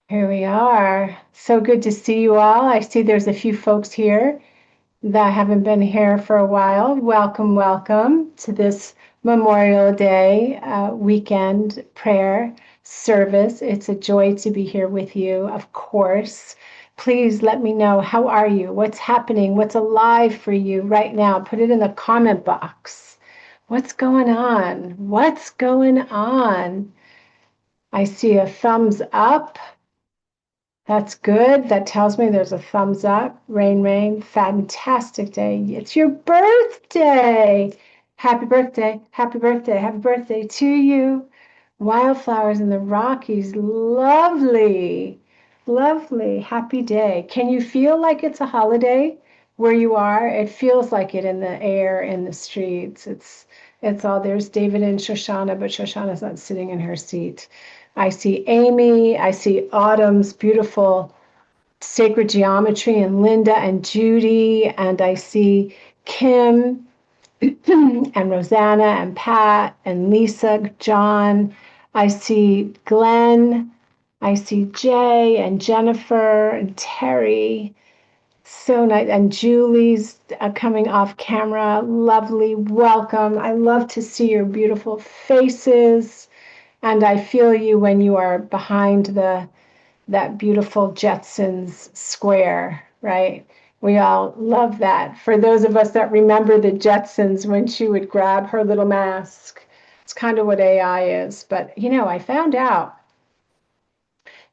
Here we are. So good to see you all. I see there's a few folks here that haven't been here for a while. Welcome, welcome to this Memorial Day weekend prayer service. It's a joy to be here with you, of course. Please let me know, how are you? What's happening? What's alive for you right now? Put it in the comment box. What's going on? What's going on? I see a thumbs up. That's good. That tells me there's a thumbs up. Rain, rain, fantastic day. It's your birthday. Happy birthday. Happy birthday. Happy birthday to you. Wildflowers in the Rockies. Lovely. Lovely. Happy day. Can you feel like it's a holiday where you are? It feels like it in the air, in the streets. It's all there's David and Shoshana, but Shoshana's not sitting in her seat. I see Amy, I see Autumn's beautiful sacred geometry, and Linda and Judy, and I see Kim and Rosanna and Pat and Lisa, John. I see Glenn, I see Jay and Jennifer and Terry. So nice. And Julie's coming off camera. Lovely. Welcome. I love to see your beautiful faces. And I feel you when you are behind that beautiful Jetsons square, right? We all love that. For those of us that remember the Jetsons when she would grab her little mask, it's kind of what AI is. But I found out,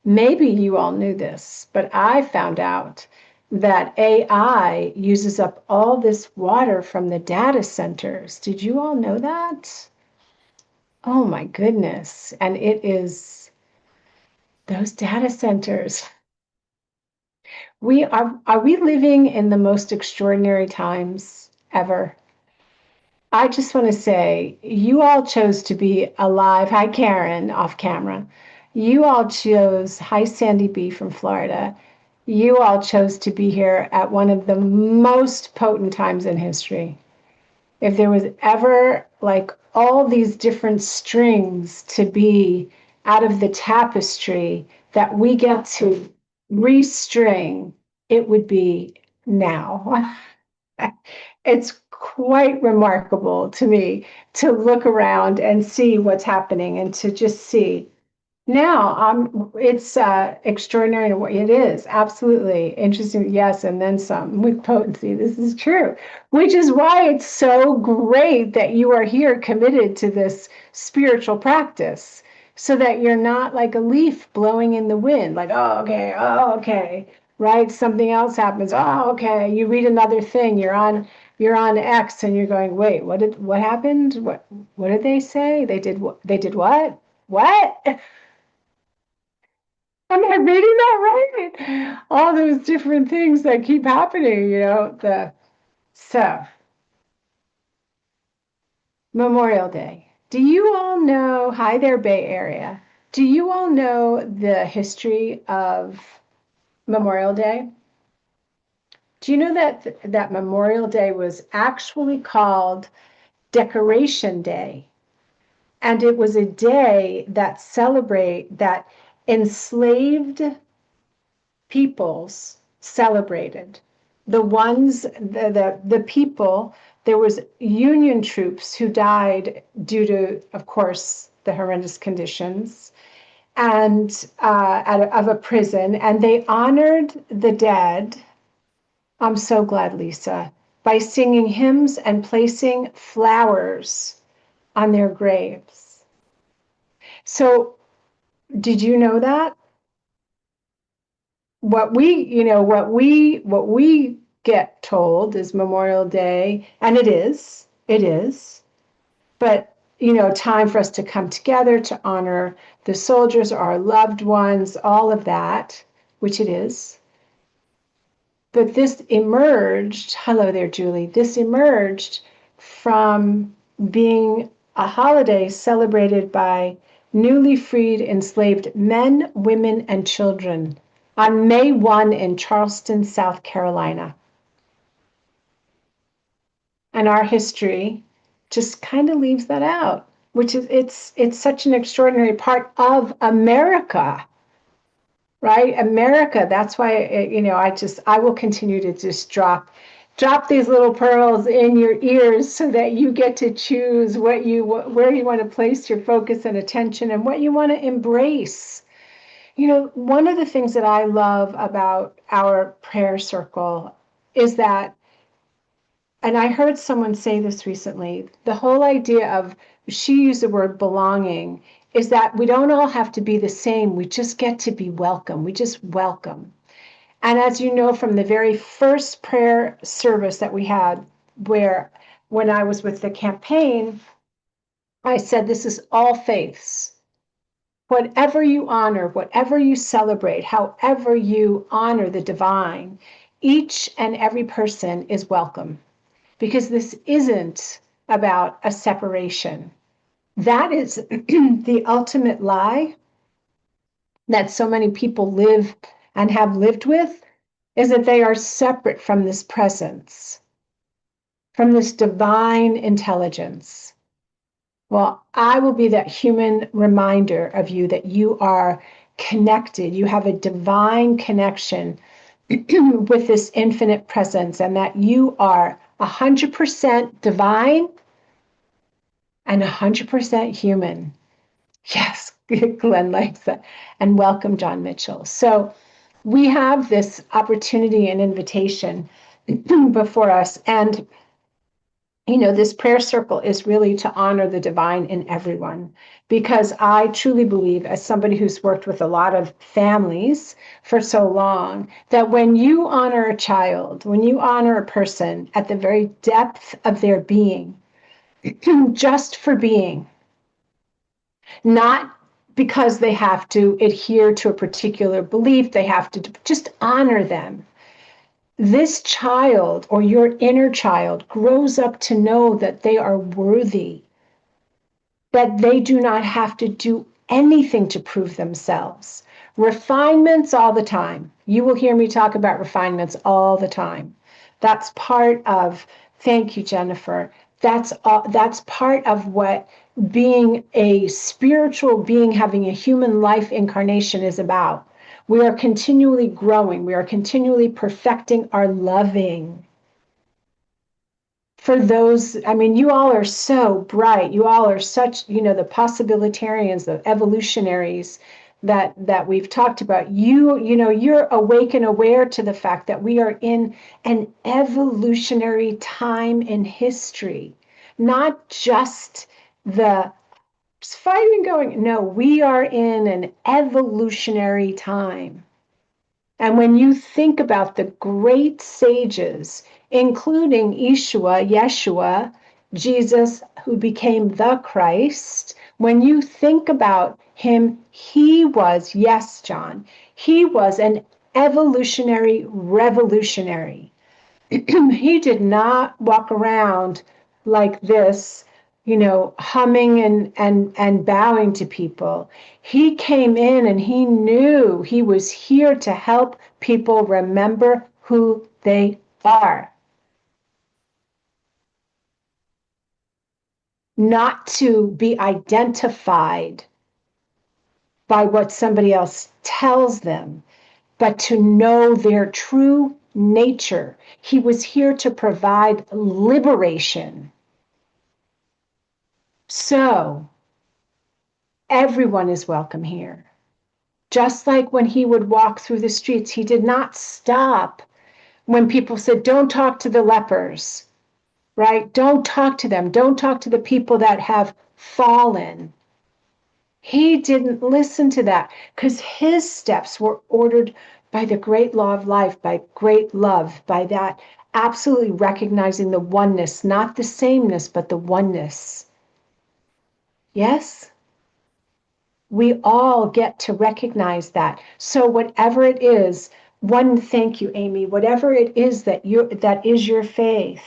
maybe you all knew this, but I found out that AI uses up all this water from the data centers. Did you all know that? Oh my goodness. And it is those data centers. Are we living in the most extraordinary times ever? I just want to say, you all chose to be alive. Hi, Karen, off camera. You all chose, hi, Sandy B from Florida. You all chose to be here at one of the most potent times in history. If there was ever like all these different strings to be out of the tapestry that we get to restring, it would be now. It's quite remarkable to me to look around and see what's happening and to just see. Now, it's extraordinary. It is absolutely interesting. Yes, and then some with potency. This is true, which is why it's so great that you are here committed to this spiritual practice, so that you're not like a leaf blowing in the wind, like, oh, okay, right? Something else happens. Oh, okay. You read another thing. You're on X, and you're going, wait, what happened? What did they say? They did what? They did what? What? Am I reading that right? All those different things that keep happening, so Memorial Day. Do you all know, hi there, Bay Area. Do you all know the history of Memorial Day? Do you know that Memorial Day was actually called Decoration Day? And it was a day that enslaved peoples celebrated. The people, there was Union troops who died due to, of course, the horrendous conditions and of a prison, and they honored the dead. I'm so glad, Lisa, by singing hymns and placing flowers on their graves. So, did you know that? What we get told is Memorial Day, and it is, but time for us to come together to honor the soldiers, our loved ones, all of that, which it is. But this emerged, hello there, Julie, this emerged from being a holiday celebrated by newly freed enslaved men, women, and children on May 1 in Charleston, South Carolina. And our history just kind of leaves that out, which is it's such an extraordinary part of America. right? America, that's why, I will continue to just drop these little pearls in your ears so that you get to choose where you want to place your focus and attention and what you want to embrace. One of the things that I love about our prayer circle is that, and I heard someone say this recently, the whole idea of, she used the word belonging, is that we don't all have to be the same. We just get to be welcome. We just welcome. And as you know, from the very first prayer service that we had, where when I was with the campaign, I said, this is all faiths. Whatever you honor, whatever you celebrate, however you honor the divine, each and every person is welcome, because this isn't about a separation. That is the ultimate lie that so many people live and have lived with, is that they are separate from this presence, from this divine intelligence. Well, I will be that human reminder of you that you are connected. You have a divine connection with this infinite presence, and that you are 100% divine and 100% human. Yes, Glenn likes that. And welcome, John Mitchell. So we have this opportunity and invitation before us. And, this prayer circle is really to honor the divine in everyone, because I truly believe, as somebody who's worked with a lot of families for so long, that when you honor a child, when you honor a person at the very depth of their being, just for being, not because they have to adhere to a particular belief, they have to just honor them. This child, or your inner child, grows up to know that they are worthy, that they do not have to do anything to prove themselves. Refinements all the time. You will hear me talk about refinements all the time. That's part of, thank you, Jennifer. That's part of what being a spiritual being, having a human life incarnation is about. We are continually growing. We are continually perfecting our loving. For those, you all are so bright. You all are such, the possibilitarians, the evolutionaries that we've talked about. You're awake and aware to the fact that we are in an evolutionary time in history, not just the fighting going. No, we are in an evolutionary time. And when you think about the great sages, including Yeshua, Jesus, who became the Christ, when you think about him, he was, yes, John, he was an evolutionary revolutionary. He did not walk around like this, humming and bowing to people. He came in and he knew he was here to help people remember who they are, not to be identified by what somebody else tells them, but to know their true nature. He was here to provide liberation. So everyone is welcome here. Just like when he would walk through the streets, he did not stop when people said, don't talk to the lepers, right? Don't talk to them. Don't talk to the people that have fallen. He didn't listen to that, because his steps were ordered by the great law of life, by great love, by that absolutely recognizing the oneness, not the sameness, but the oneness. Yes? We all get to recognize that. So whatever it is, thank you, Amy, whatever it is that is your faith,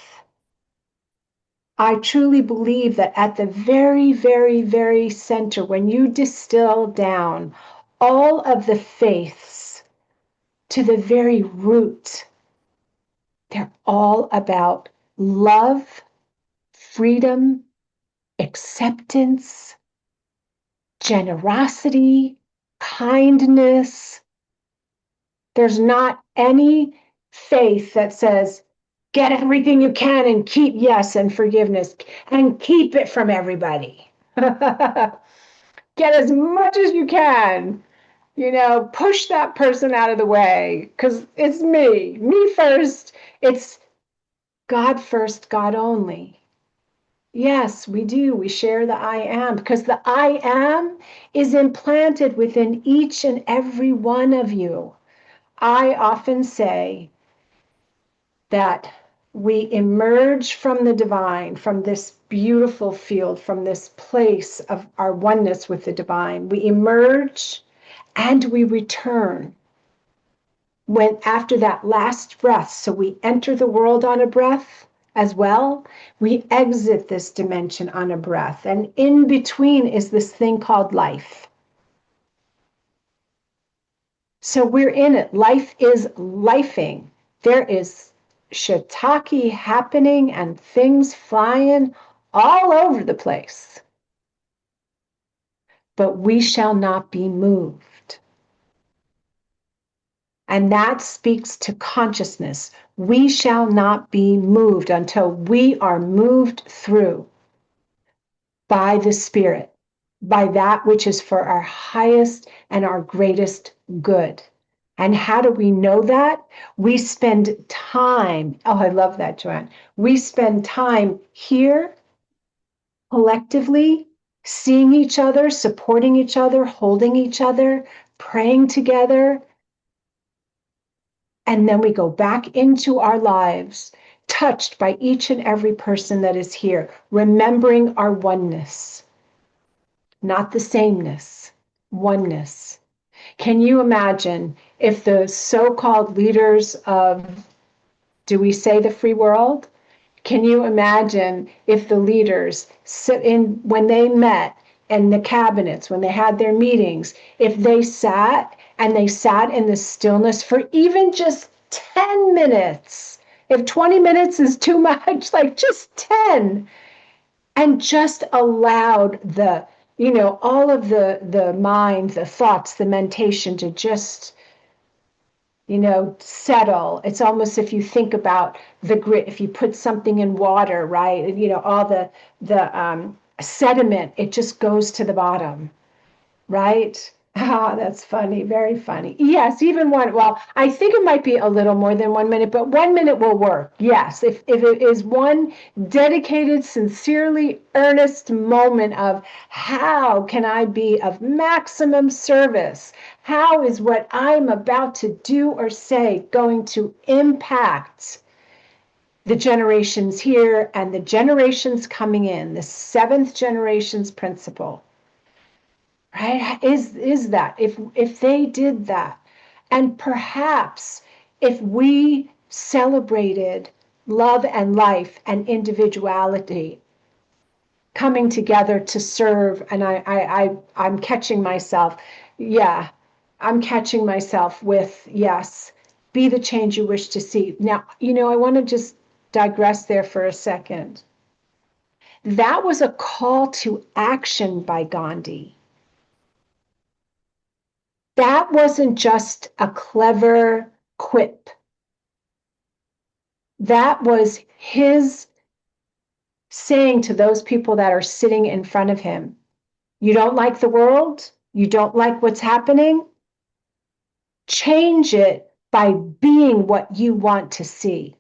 I truly believe that at the very, very, very center, when you distill down all of the faiths to the very root, they're all about love, freedom, acceptance, generosity, kindness, There's not any faith that says, get everything you can and keep yes and forgiveness and keep it from everybody. Get as much as you can. Push that person out of the way because it's me first. It's God first, God only. Yes, we do. We share the I am because the I am is implanted within each and every one of you. I often say that we emerge from the divine, from this beautiful field, from this place of our oneness with the divine. We emerge and we return when after that last breath. So we enter the world on a breath as well. We exit this dimension on a breath. And in between is this thing called life. So we're in it. Life is lifing. There is shiitake happening and things flying all over the place. But we shall not be moved. And that speaks to consciousness. We shall not be moved until we are moved through by the Spirit, by that which is for our highest and our greatest good. And how do we know that? We spend time. Oh, I love that, Joanne. We spend time here collectively, seeing each other, supporting each other, holding each other, praying together. And then we go back into our lives, touched by each and every person that is here, remembering our oneness, not the sameness, oneness. Can you imagine if the so-called leaders of, do we say the free world? Can you imagine if the leaders sit in, when they met in the cabinets, when they had their meetings, if they sat and they sat in the stillness for even just 10 minutes, if 20 minutes is too much, like just 10, and just allowed the, all of the mind, the thoughts, the mentation to just settle. It's almost if you think about the grit, if you put something in water, right? All the sediment, it just goes to the bottom, right? Ah, that's funny, very funny. Yes, even one. Well, I think it might be a little more than 1 minute, but 1 minute will work. Yes, if it is one dedicated, sincerely earnest moment of how can I be of maximum service? How is what I'm about to do or say going to impact the generations here and the generations coming in, the seventh generation's principle? Right? Is that if they did that, and perhaps if we celebrated love and life and individuality coming together to serve, and I'm catching myself, yeah, I'm catching myself with, yes, be the change you wish to see. Now, I want to just digress there for a second. That was a call to action by Gandhi. That wasn't just a clever quip. That was his saying to those people that are sitting in front of him, you don't like the world? You don't like what's happening? Change it by being what you want to see.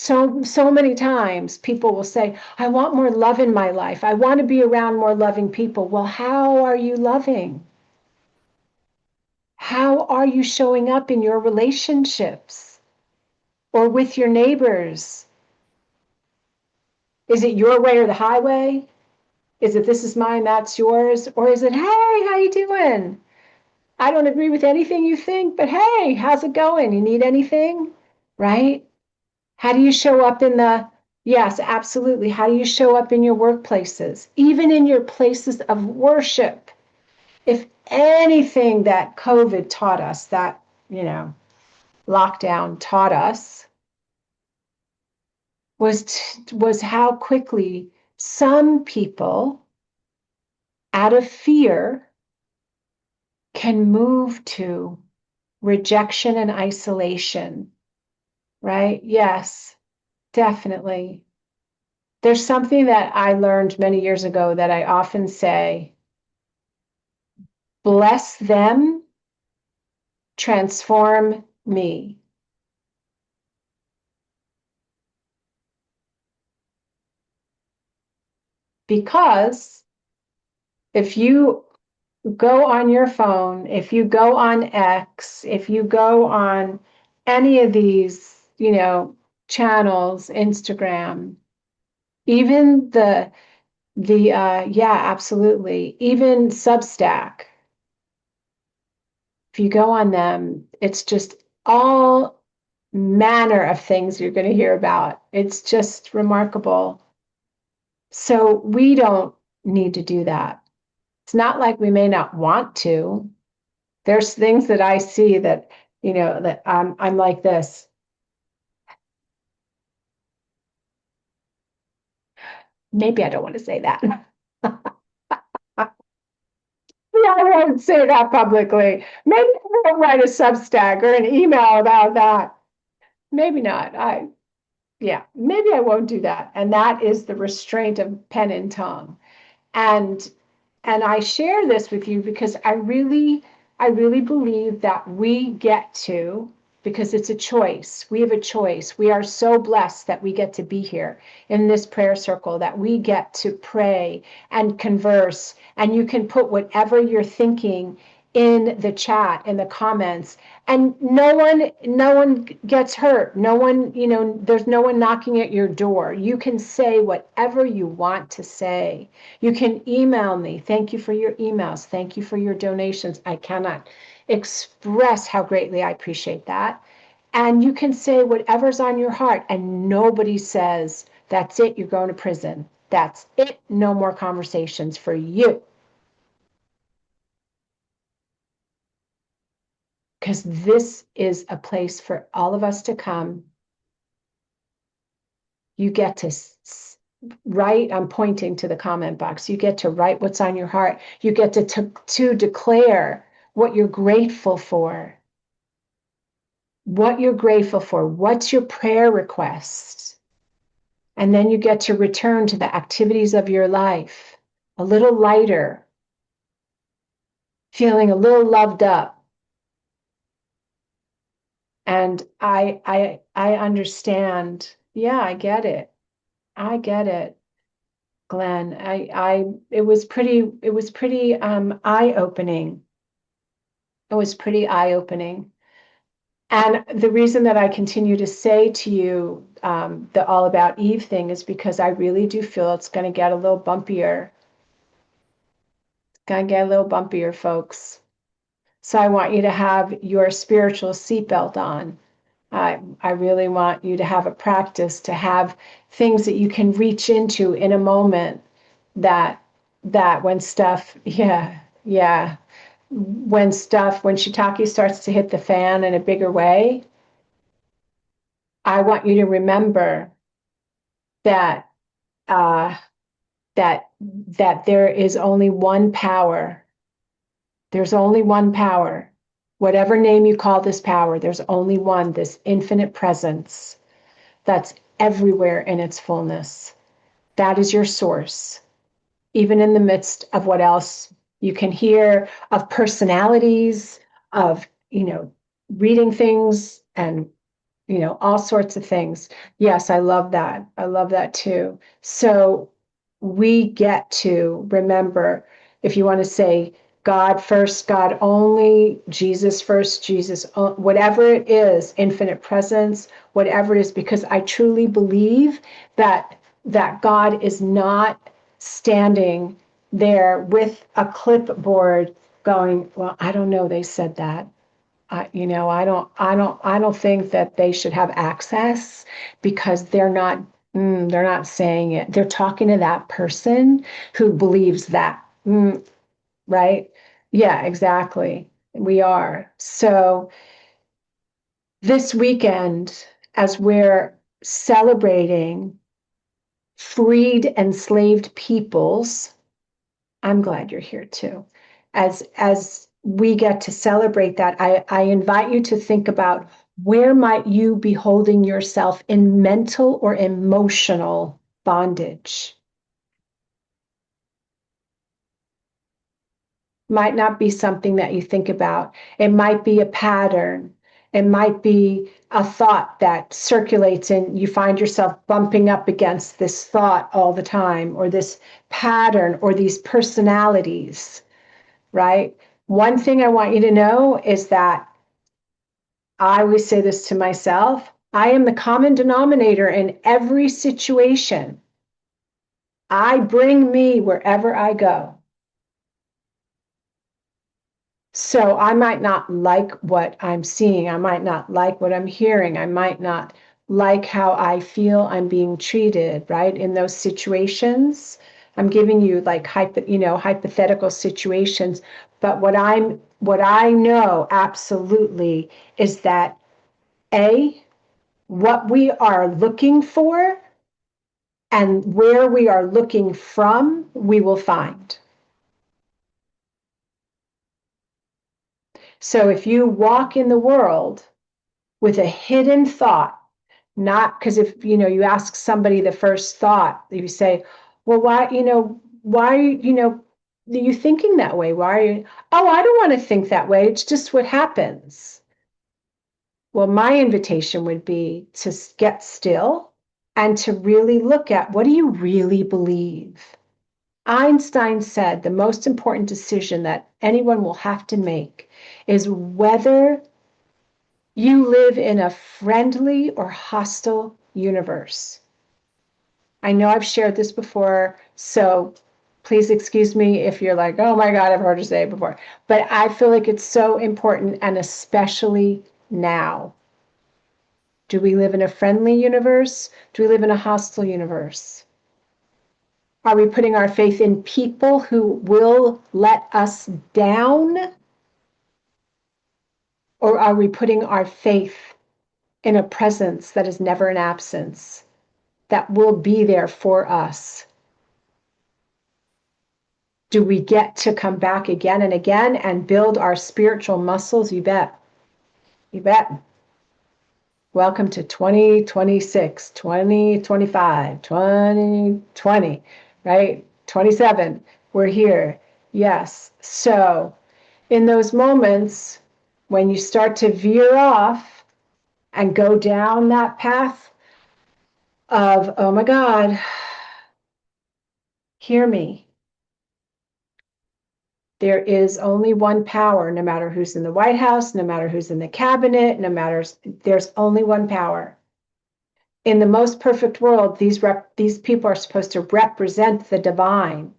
So many times people will say, I want more love in my life. I want to be around more loving people. Well, how are you loving? How are you showing up in your relationships or with your neighbors? Is it your way or the highway? Is it this is mine, that's yours? Or is it, hey, how you doing? I don't agree with anything you think, but hey, how's it going? You need anything? Right? How do you show up in yes, absolutely. How do you show up in your workplaces? Even in your places of worship. If anything that COVID taught us, that, lockdown taught us, was how quickly some people, out of fear, can move to rejection and isolation, right? Yes, definitely. There's something that I learned many years ago that I often say, bless them, transform me. Because if you go on your phone, if you go on X, if you go on any of these, channels, Instagram, even yeah, absolutely, even Substack, if you go on them, it's just all manner of things you're going to hear about. It's just remarkable. So we don't need to do that. It's not like we may not want to. There's things that I see that, that I'm like this. Maybe I don't want to say that. Yeah, I won't say that publicly. Maybe I won't write a Substack or an email about that. Maybe not. Yeah, maybe I won't do that. And that is the restraint of pen and tongue. And and I share this with you because I really believe that we get to, because it's a choice. We have a choice. We are so blessed that we get to be here in this prayer circle, that we get to pray and converse. And you can put whatever you're thinking in the chat, in the comments, and no one gets hurt. No one, there's no one knocking at your door. You can say whatever you want to say. You can email me. Thank you for your emails. Thank you for your donations. I cannot express how greatly I appreciate that. And you can say whatever's on your heart, and nobody says, that's it, you're going to prison. That's it. No more conversations for you. Because this is a place for all of us to come. You get to write. I'm pointing to the comment box. You get to write what's on your heart. You get to declare what you're grateful for. What you're grateful for. What's your prayer request? And then you get to return to the activities of your life a little lighter, feeling a little loved up. And I understand. Yeah, I get it. I get it, Glenn. It was pretty eye-opening. It was pretty eye-opening. And the reason that I continue to say to you the All About Eve thing is because I really do feel it's going to get a little bumpier. It's going to get a little bumpier, folks. So I want you to have your spiritual seatbelt on. I really want you to have a practice, to have things that you can reach into in a moment, that when stuff, yeah, when shiitake starts to hit the fan in a bigger way, I want you to remember that uh, that there is only one power. There's only one power. Whatever name you call this power, there's only one, this infinite presence that's everywhere in its fullness. That is your source, even in the midst of what else you can hear of personalities, of, reading things and, all sorts of things. Yes, I love that. I love that too. So we get to remember, if you want to say God first, God only, Jesus first, Jesus, whatever it is, infinite presence, whatever it is, because I truly believe that God is not standing there with a clipboard going, well, I don't know, they said that. I don't think that they should have access, because they're not saying it. They're talking to that person who believes that. Right? Yeah, exactly. We are. So this weekend, as we're celebrating freed enslaved peoples, I'm glad you're here too. As we get to celebrate that. I invite you to think about, where might you be holding yourself in mental or emotional bondage? Might not be something that you think about. It might be a pattern. It might be a thought that circulates and you find yourself bumping up against this thought all the time, or this pattern, or these personalities, right? One thing I want you to know is that, I always say this to myself, I am the common denominator in every situation. I bring me wherever I go. So I might not like what I'm seeing. I might not like what I'm hearing. I might not like how I feel I'm being treated, right? In those situations, I'm giving you like hypothetical situations. But what I know absolutely is that, what we are looking for and where we are looking from, we will find. So if you walk in the world with a hidden thought, not because if you ask somebody the first thought, you say, well, why are you thinking that way? Why are you, oh, I don't want to think that way. It's just what happens. Well, my invitation would be to get still and to really look at, what do you really believe? Einstein said the most important decision that anyone will have to make is whether you live in a friendly or hostile universe. I know I've shared this before, so please excuse me if you're like, oh my God, I've heard her say it before. But I feel like it's so important, and especially now. Do we live in a friendly universe? Do we live in a hostile universe? Are we putting our faith in people who will let us down? Or are we putting our faith in a presence that is never an absence, that will be there for us? Do we get to come back again and again and build our spiritual muscles? You bet. You bet. Welcome to 2026, 2025, 2020, right? 27. We're here. Yes. So, in those moments when you start to veer off and go down that path of, oh my God, hear me. There is only one power, no matter who's in the White House, no matter who's in the cabinet, no matter, there's only one power. In the most perfect world, these people are supposed to represent the divine,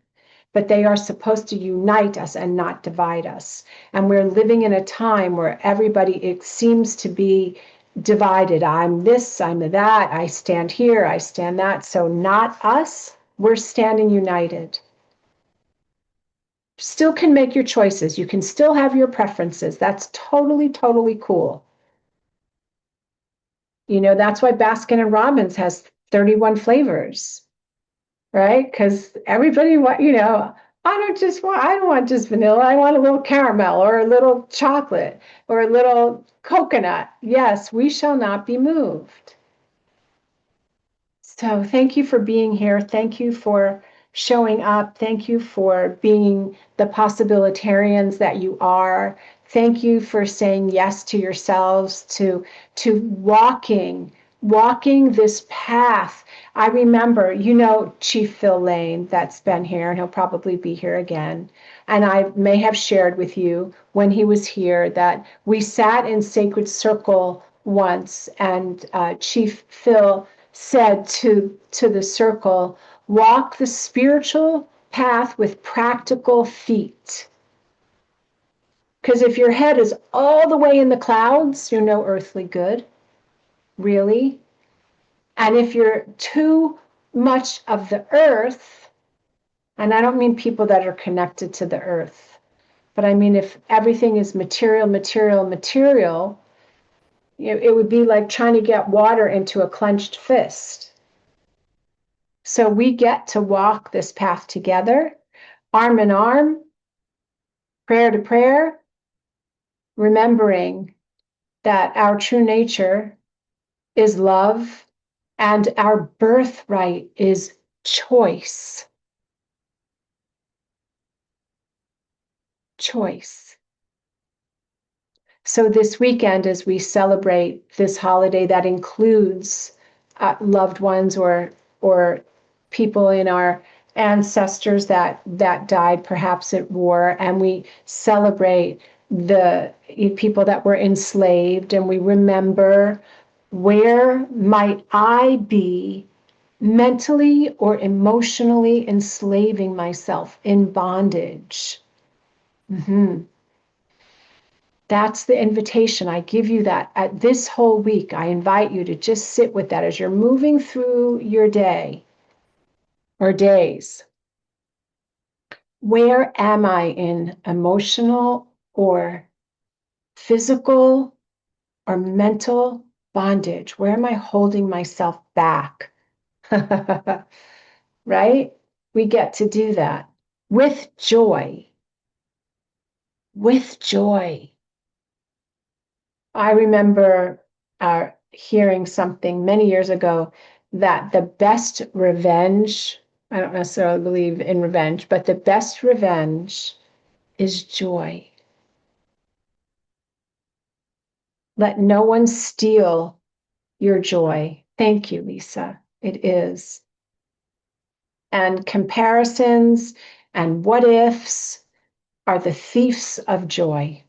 but they are supposed to unite us and not divide us. And we're living in a time where everybody, it seems to be divided. I'm this, I'm that, I stand here, I stand that. So not us, we're standing united. Still can make your choices. You can still have your preferences. That's totally, totally cool. That's why Baskin and Robbins has 31 flavors, right? Because everybody I don't want just vanilla. I want a little caramel or a little chocolate or a little coconut. Yes, we shall not be moved. So thank you for being here. Thank you for showing up. Thank you for being the possibilitarians that you are. Thank you for saying yes to yourselves, to walking this path. I remember, Chief Phil Lane, that's been here, and he'll probably be here again. And I may have shared with you when he was here that we sat in sacred circle once, and Chief Phil said to the circle, walk the spiritual path with practical feet. Because if your head is all the way in the clouds, you're no earthly good, really. And if you're too much of the earth, and I don't mean people that are connected to the earth, but I mean if everything is material, material, material, it would be like trying to get water into a clenched fist. So we get to walk this path together, arm in arm, prayer to prayer, remembering that our true nature is love and our birthright is choice. Choice. So this weekend, as we celebrate this holiday that includes loved ones or people in our ancestors that died perhaps at war, and we celebrate the people that were enslaved, and we remember, where might I be mentally or emotionally enslaving myself in bondage? Mm-hmm. That's the invitation. I give you that at this whole week. I invite you to just sit with that as you're moving through your day or days. Where am I in emotional or physical or mental bondage? Where am I holding myself back? Right? We get to do that with joy. With joy. I remember hearing something many years ago that the best revenge, I don't necessarily believe in revenge, but the best revenge is joy. Let no one steal your joy. Thank you, Lisa. It is. And comparisons and what ifs are the thieves of joy.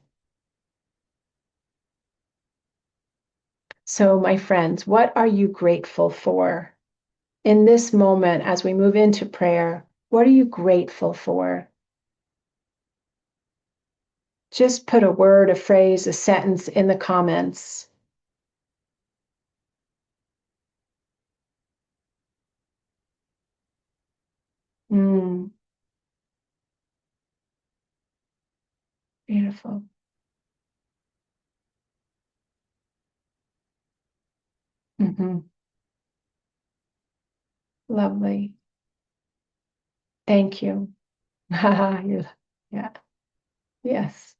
So, my friends, what are you grateful for? In this moment, as we move into prayer, what are you grateful for? Just put a word, a phrase, a sentence in the comments. Mm, beautiful. Mm-hmm. Lovely. Thank you. Yeah. Yes.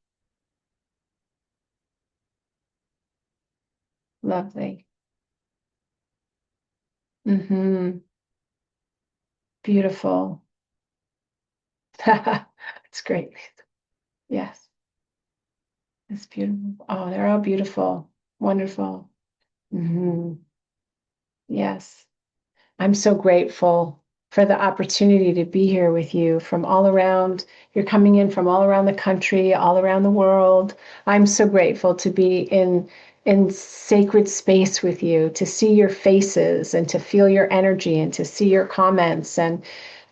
Lovely. Mm-hmm. Beautiful. It's great. Yes. It's beautiful. Oh, they're all beautiful. Wonderful. Mm-hmm. Yes. I'm so grateful for the opportunity to be here with you from all around. You're coming in from all around the country, all around the world. I'm so grateful to be in sacred space with you, to see your faces and to feel your energy and to see your comments. And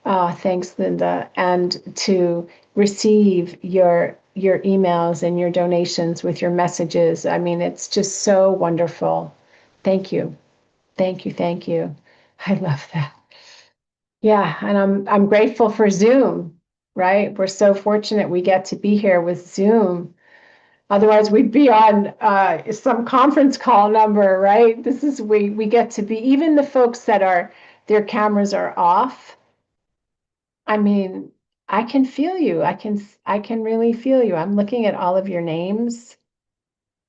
thanks, Linda, and to receive your emails and your donations with your messages. I mean, it's just so wonderful. Thank you. Thank you. Thank you. I love that. Yeah, and I'm grateful for Zoom, right? We're so fortunate we get to be here with Zoom. Otherwise, we'd be on some conference call number, right? This is we get to be, even the folks that are their cameras are off. I mean, I can feel you. I can really feel you. I'm looking at all of your names.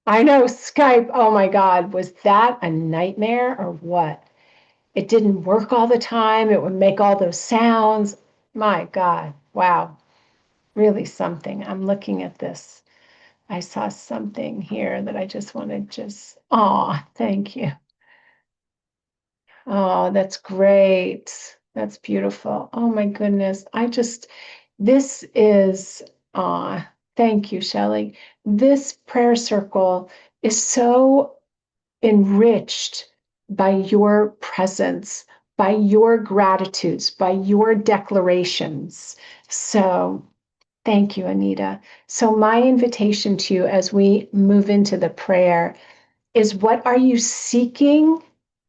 I know Skype. Oh my God, was that a nightmare or what? It didn't work all the time. It would make all those sounds. My God. Wow. Really something. I'm looking at this. I saw something here that I just want to oh, thank you. Oh, that's great. That's beautiful. Oh my goodness. This is, thank you, Shelley. This prayer circle is so enriched by your presence, by your gratitudes, by your declarations. So thank you, Anita. So my invitation to you as we move into the prayer is, what are you seeking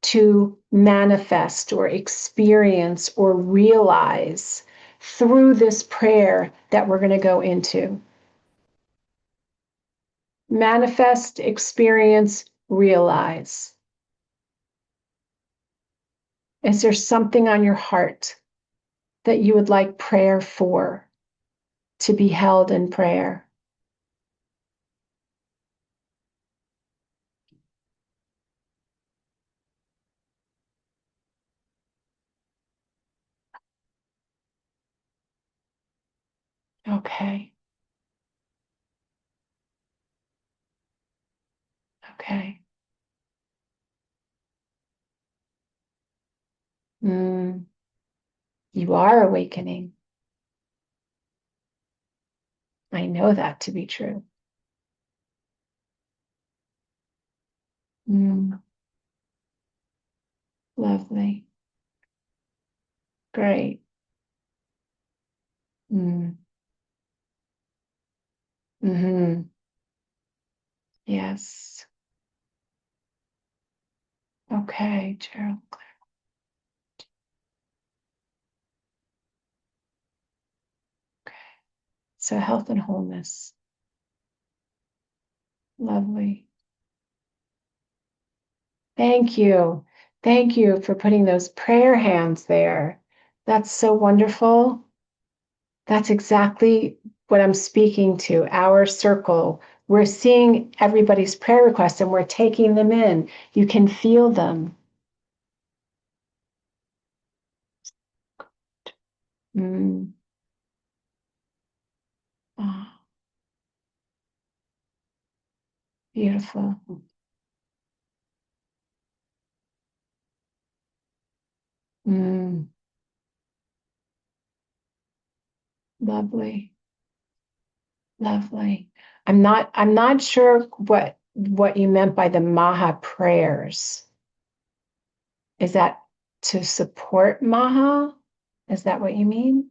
to manifest or experience or realize through this prayer that we're going to go into? Manifest, experience, realize. Is there something on your heart that you would like prayer for, to be held in prayer? Okay. Okay. Mm, you are awakening. I know that to be true. Mm, lovely. Great. Mm, mm-hmm. Yes. Okay, Gerald. Okay. So health and wholeness. Lovely. Thank you. Thank you for putting those prayer hands there. That's so wonderful. That's exactly what I'm speaking to, our circle. We're seeing everybody's prayer requests and we're taking them in. You can feel them. Mm. Oh, beautiful. Mm. Lovely. Lovely. I'm not sure what you meant by the Maha prayers. Is that to support Maha? Is that what you mean?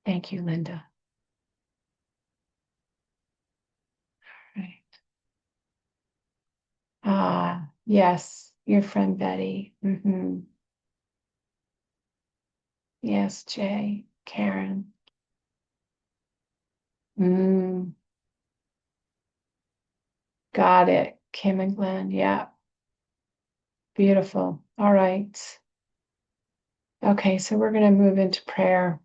Thank you, Linda. Right. Ah, yes, your friend Betty. Yes, Jay, Karen. Mm, got it. Kim and Glenn. Yeah, beautiful. All right. Okay, so we're going to move into prayer.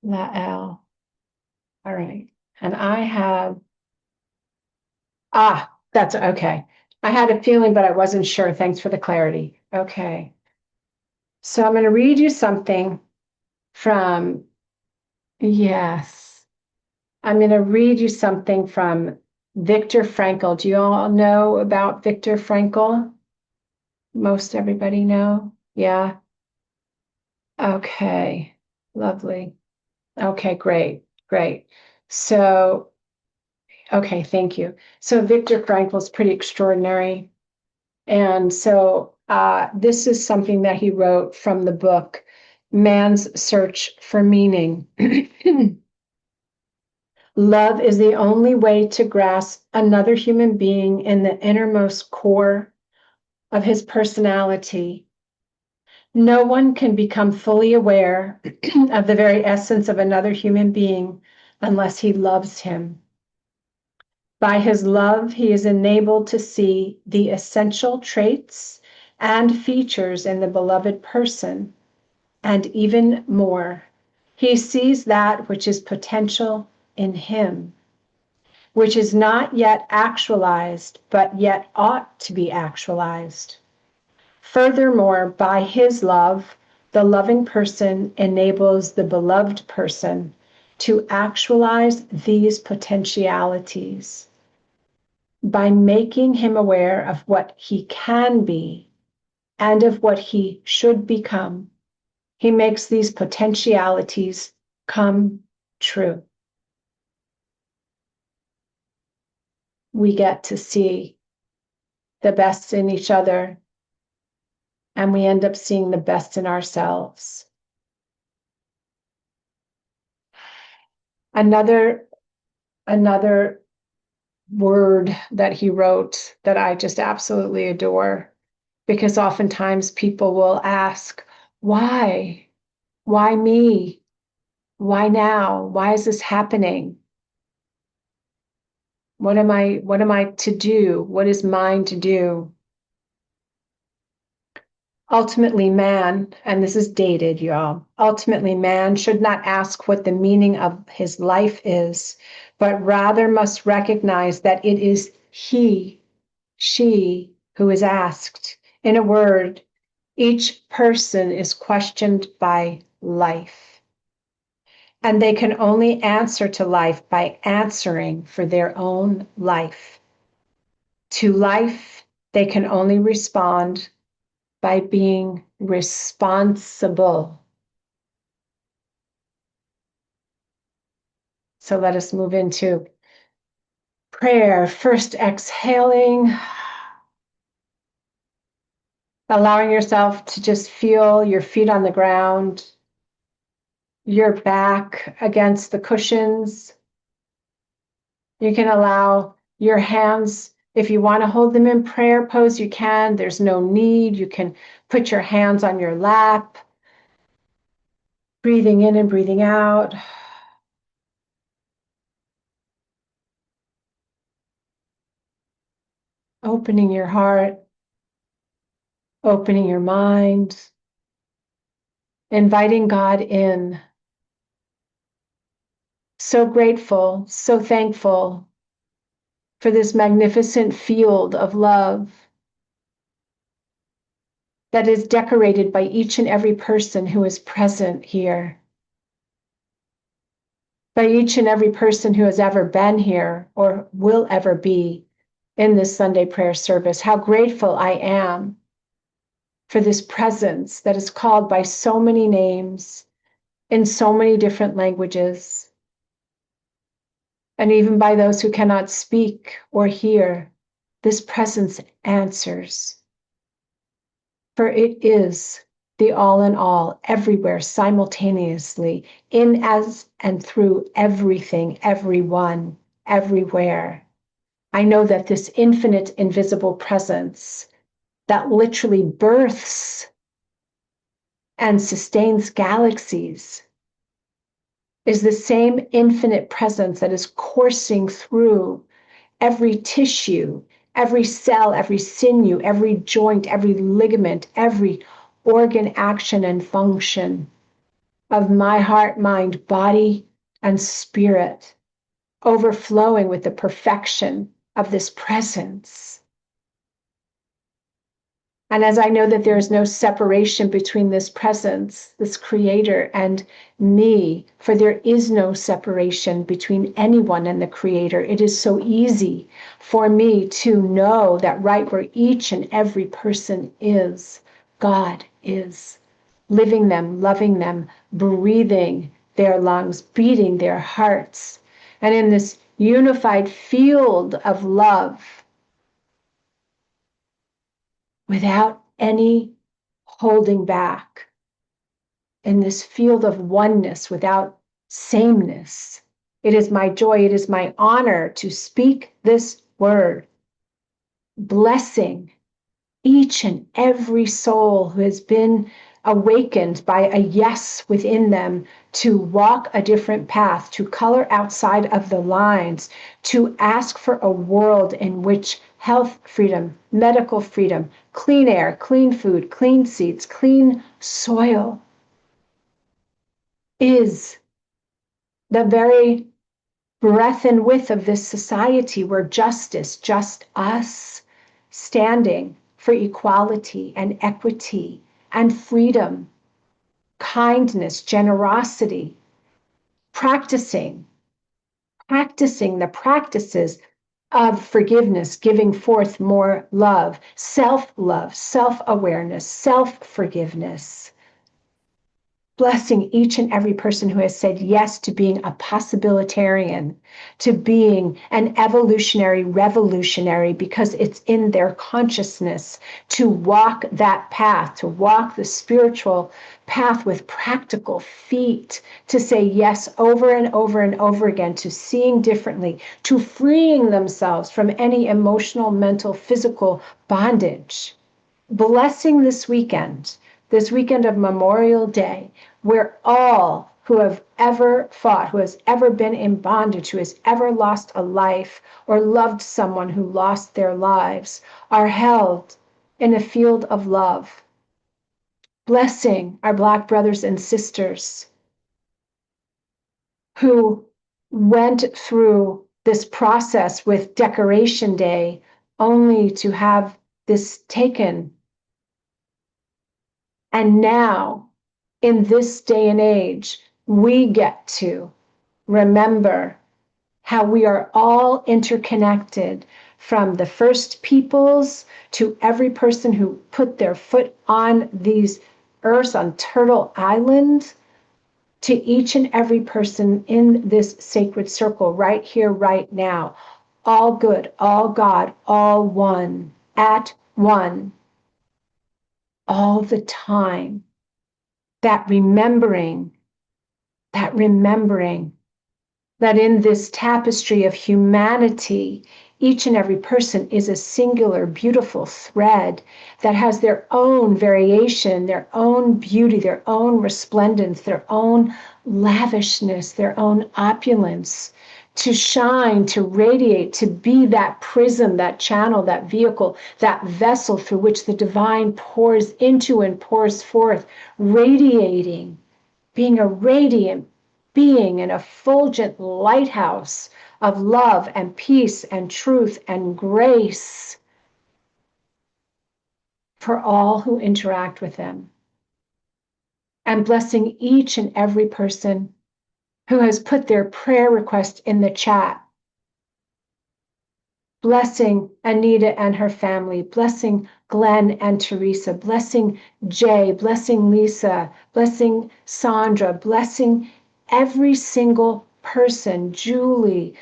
Lael. All right. And I have, that's okay. I had a feeling, but I wasn't sure. Thanks for the clarity. Okay. So I'm going to read you something from, yes, I'm going to read you something from Viktor Frankl. Do you all know about Viktor Frankl? Most everybody know? Yeah. Okay. Lovely. Okay, great. Great. So, okay, thank you. So Viktor Frankl is pretty extraordinary. And so this is something that he wrote from the book, Man's Search for Meaning. Love is the only way to grasp another human being in the innermost core of his personality. No one can become fully aware of the very essence of another human being unless he loves him. By his love, he is enabled to see the essential traits and features in the beloved person, and even more. He sees that which is potential in him, which is not yet actualized, but yet ought to be actualized. Furthermore, by his love, the loving person enables the beloved person to actualize these potentialities by making him aware of what he can be and of what he should become. He makes these potentialities come true. We get to see the best in each other, and we end up seeing the best in ourselves. Another word that he wrote that I just absolutely adore, because oftentimes people will ask, why? Why me? Why now? Why is this happening? What am I to do? What is mine to do? Ultimately, man, and this is dated, y'all, ultimately, man should not ask what the meaning of his life is, but rather must recognize that it is he, she who is asked. In a word, each person is questioned by life, and they can only answer to life by answering for their own life. To life, they can only respond by being responsible. So let us move into prayer. First, exhaling, allowing yourself to just feel your feet on the ground, your back against the cushions. You can allow your hands, if you want to hold them in prayer pose, you can. There's no need. You can put your hands on your lap, breathing in and breathing out. Opening your heart, opening your mind, inviting God in. So grateful, so thankful for this magnificent field of love that is decorated by each and every person who is present here, by each and every person who has ever been here or will ever be in this Sunday prayer service. How grateful I am for this presence that is called by so many names in so many different languages, and even by those who cannot speak or hear. This presence answers, for it is the all in all, everywhere, simultaneously, in, as, and through everything, everyone, everywhere. I know that this infinite, invisible presence that literally births and sustains galaxies is the same infinite presence that is coursing through every tissue, every cell, every sinew, every joint, every ligament, every organ, action, and function of my heart, mind, body, and spirit, overflowing with the perfection of this presence. And as I know that there is no separation between this presence, this creator, and me, for there is no separation between anyone and the creator, it is so easy for me to know that right where each and every person is, God is, living them, loving them, breathing their lungs, beating their hearts. And in this unified field of love, without any holding back, in this field of oneness without sameness. It is my joy, it is my honor to speak this word, blessing each and every soul who has been awakened by a yes within them to walk a different path, to color outside of the lines, to ask for a world in which health freedom, medical freedom, clean air, clean food, clean seeds, clean soil is the very breadth and width of this society, where justice, just us, standing for equality and equity and freedom, kindness, generosity, practicing the practices of forgiveness, giving forth more love, self-love, self-awareness, self-forgiveness. Blessing each and every person who has said yes to being a possibilitarian, to being an evolutionary revolutionary, because it's in their consciousness to walk that path, to walk the spiritual path with practical feet, to say yes over and over and over again, to seeing differently, to freeing themselves from any emotional, mental, physical bondage. Blessing this weekend of Memorial Day, where all who have ever fought, who has ever been in bondage, who has ever lost a life or loved someone who lost their lives, are held in a field of love, blessing our Black brothers and sisters who went through this process with Decoration Day only to have this taken. And now, in this day and age, we get to remember how we are all interconnected, from the first peoples to every person who put their foot on these earths on Turtle Island, to each and every person in this sacred circle right here, right now. All good, all God, all one, at one, all the time. That remembering that in this tapestry of humanity, each and every person is a singular, beautiful thread that has their own variation, their own beauty, their own resplendence, their own lavishness, their own opulence, to shine, to radiate, to be that prism, that channel, that vehicle, that vessel through which the divine pours into and pours forth, radiating, being a radiant being, an effulgent lighthouse of love and peace and truth and grace for all who interact with them. And blessing each and every person who has put their prayer request in the chat. Blessing Anita and her family, blessing Glenn and Teresa, blessing Jay, blessing Lisa, blessing Sandra, blessing every single person, Julie,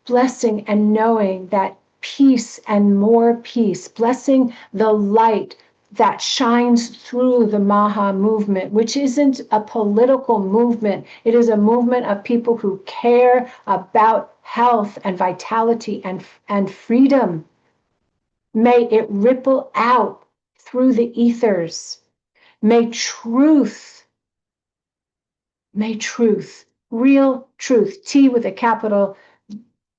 blessing and knowing that peace and more peace, blessing the light that shines through the Maha movement, which isn't a political movement. It is a movement of people who care about health and vitality and freedom. May it ripple out through the ethers. May truth, real truth, T with a capital,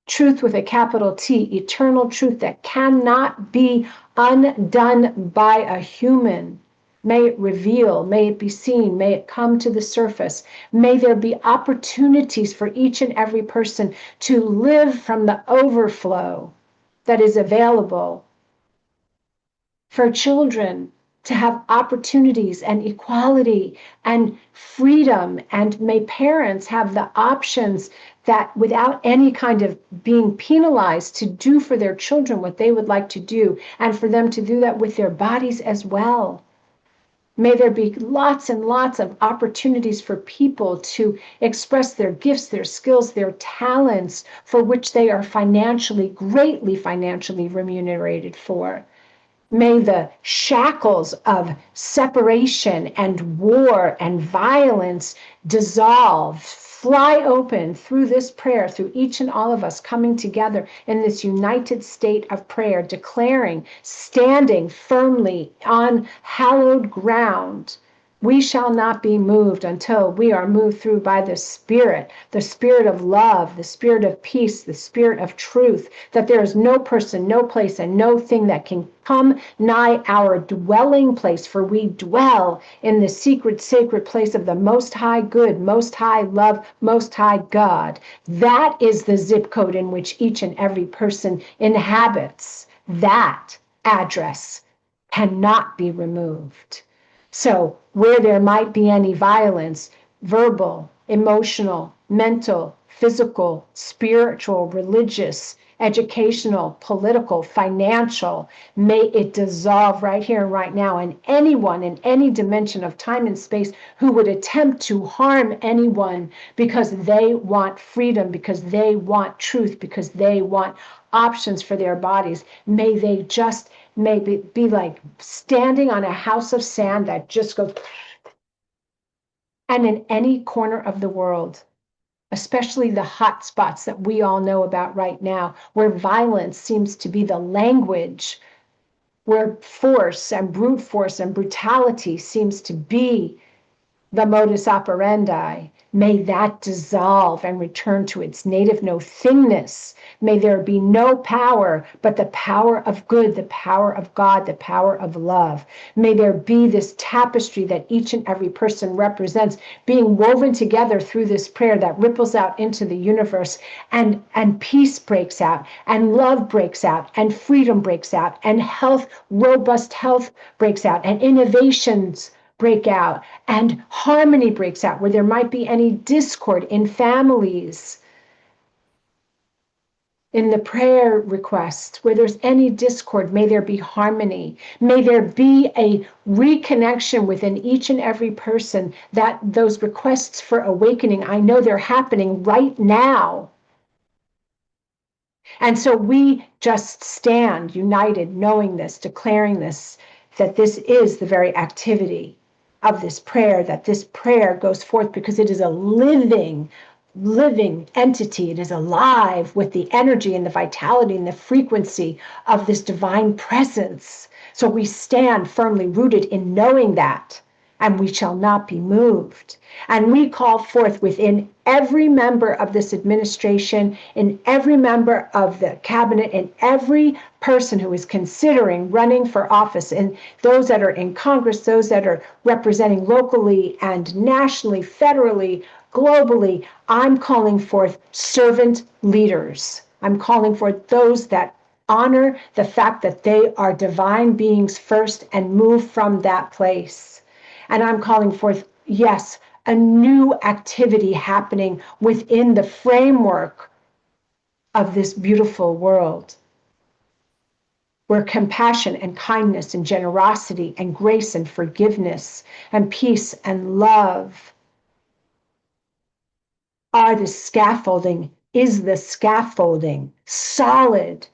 truth with a capital T, eternal truth that cannot be undone by a human. May it reveal, may it be seen, may it come to the surface. May there be opportunities for each and every person to live from the overflow that is available, for children to have opportunities and equality and freedom, and may parents have the options that, without any kind of being penalized, to do for their children what they would like to do, and for them to do that with their bodies as well. May there be lots and lots of opportunities for people to express their gifts, their skills, their talents, for which they are greatly financially remunerated for. May the shackles of separation and war and violence dissolve, fly open through this prayer, through each and all of us coming together in this united state of prayer, declaring, standing firmly on hallowed ground. We shall not be moved until we are moved through by the Spirit of love, the Spirit of peace, the Spirit of truth, that there is no person, no place, and no thing that can come nigh our dwelling place, for we dwell in the secret, sacred place of the Most High Good, Most High Love, Most High God. That is the zip code in which each and every person inhabits. That address cannot be removed. So where there might be any violence, verbal, emotional, mental, physical, spiritual, religious, educational, political, financial, may it dissolve right here and right now. And anyone in any dimension of time and space who would attempt to harm anyone because they want freedom, because they want truth, because they want options for their bodies, may they just maybe be like standing on a house of sand that just goes. And in any corner of the world, especially the hot spots that we all know about right now, where violence seems to be the language, where force and brute force and brutality seems to be the modus operandi, may that dissolve and return to its native no-thingness. May there be no power but the power of good, the power of God, the power of love. May there be this tapestry that each and every person represents being woven together through this prayer that ripples out into the universe, and peace breaks out, and love breaks out, and freedom breaks out, and health, robust health breaks out, and innovations break out, and harmony breaks out where there might be any discord in families. In the prayer request, where there's any discord, may there be harmony. May there be a reconnection within each and every person, that those requests for awakening, I know they're happening right now. And so we just stand united, knowing this, declaring this, that this is the very activity of this prayer, that this prayer goes forth because it is a living entity. It is alive with the energy and the vitality and the frequency of this divine presence. So we stand firmly rooted in knowing that, and we shall not be moved. And we call forth within every member of this administration, in every member of the cabinet, in every person who is considering running for office, and those that are in Congress, those that are representing locally and nationally, federally, globally, I'm calling forth servant leaders. I'm calling forth those that honor the fact that they are divine beings first and move from that place. And I'm calling forth, yes, a new activity happening within the framework of this beautiful world, where compassion and kindness and generosity and grace and forgiveness and peace and love are the scaffolding, is the scaffolding, solid,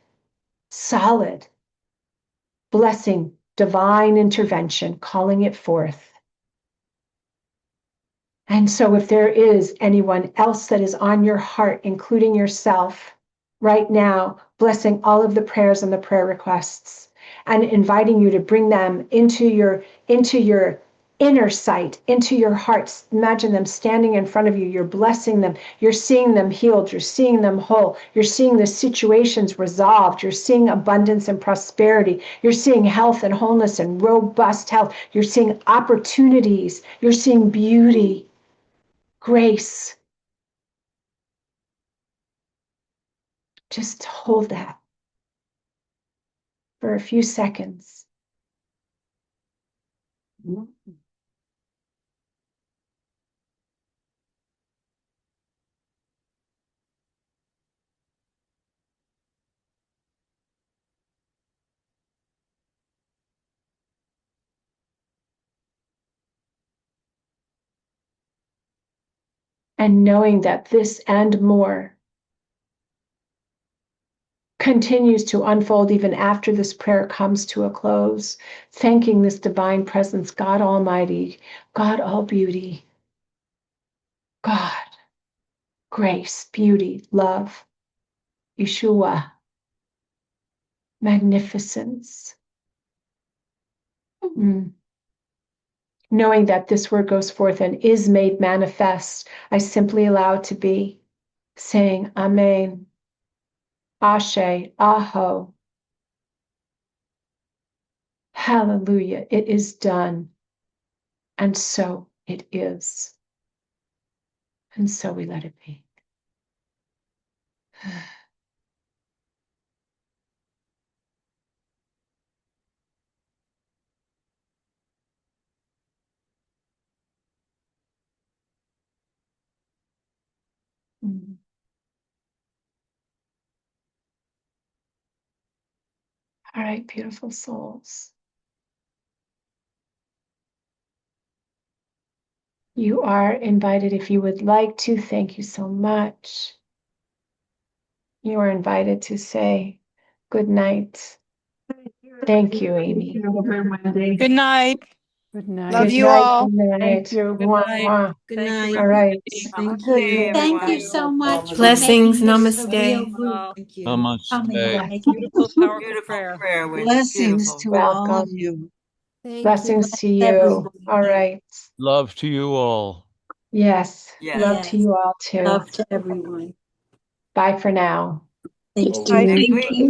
blessing, divine intervention, calling it forth. And so if there is anyone else that is on your heart, including yourself, right now, blessing all of the prayers and the prayer requests, and inviting you to bring them into your inner sight, into your hearts. Imagine them standing in front of you. You're blessing them. You're seeing them healed. You're seeing them whole. You're seeing the situations resolved. You're seeing abundance and prosperity. You're seeing health and wholeness and robust health. You're seeing opportunities. You're seeing beauty. Grace. Just hold that for a few seconds. And knowing that this and more continues to unfold even after this prayer comes to a close, thanking this divine presence, God Almighty, God All Beauty, God, grace, beauty, love, Yeshua, magnificence. Knowing that this word goes forth and is made manifest, I simply allow it to be, saying Amen, Ashe, Aho. Hallelujah, it is done. And so it is. And so we let it be. All right, beautiful souls. You are invited if you would like to. Thank you so much. You are invited to say good night. Thank you, Amy. Good night. Good night. Love you all. Good night. Thank you. Good night. Good night. All right. Thank Good you. night. Thank you so much for Blessings. making this a Namaste. real group. Thank you. Namaste. Beautiful, powerful prayer. Blessings to all Welcome. of you. Thank Blessings to you. everyone. All right. Love to you all. Yes. Yes. Love to you all too. Love to everyone. Bye for now. Thank Bye. you. Next week.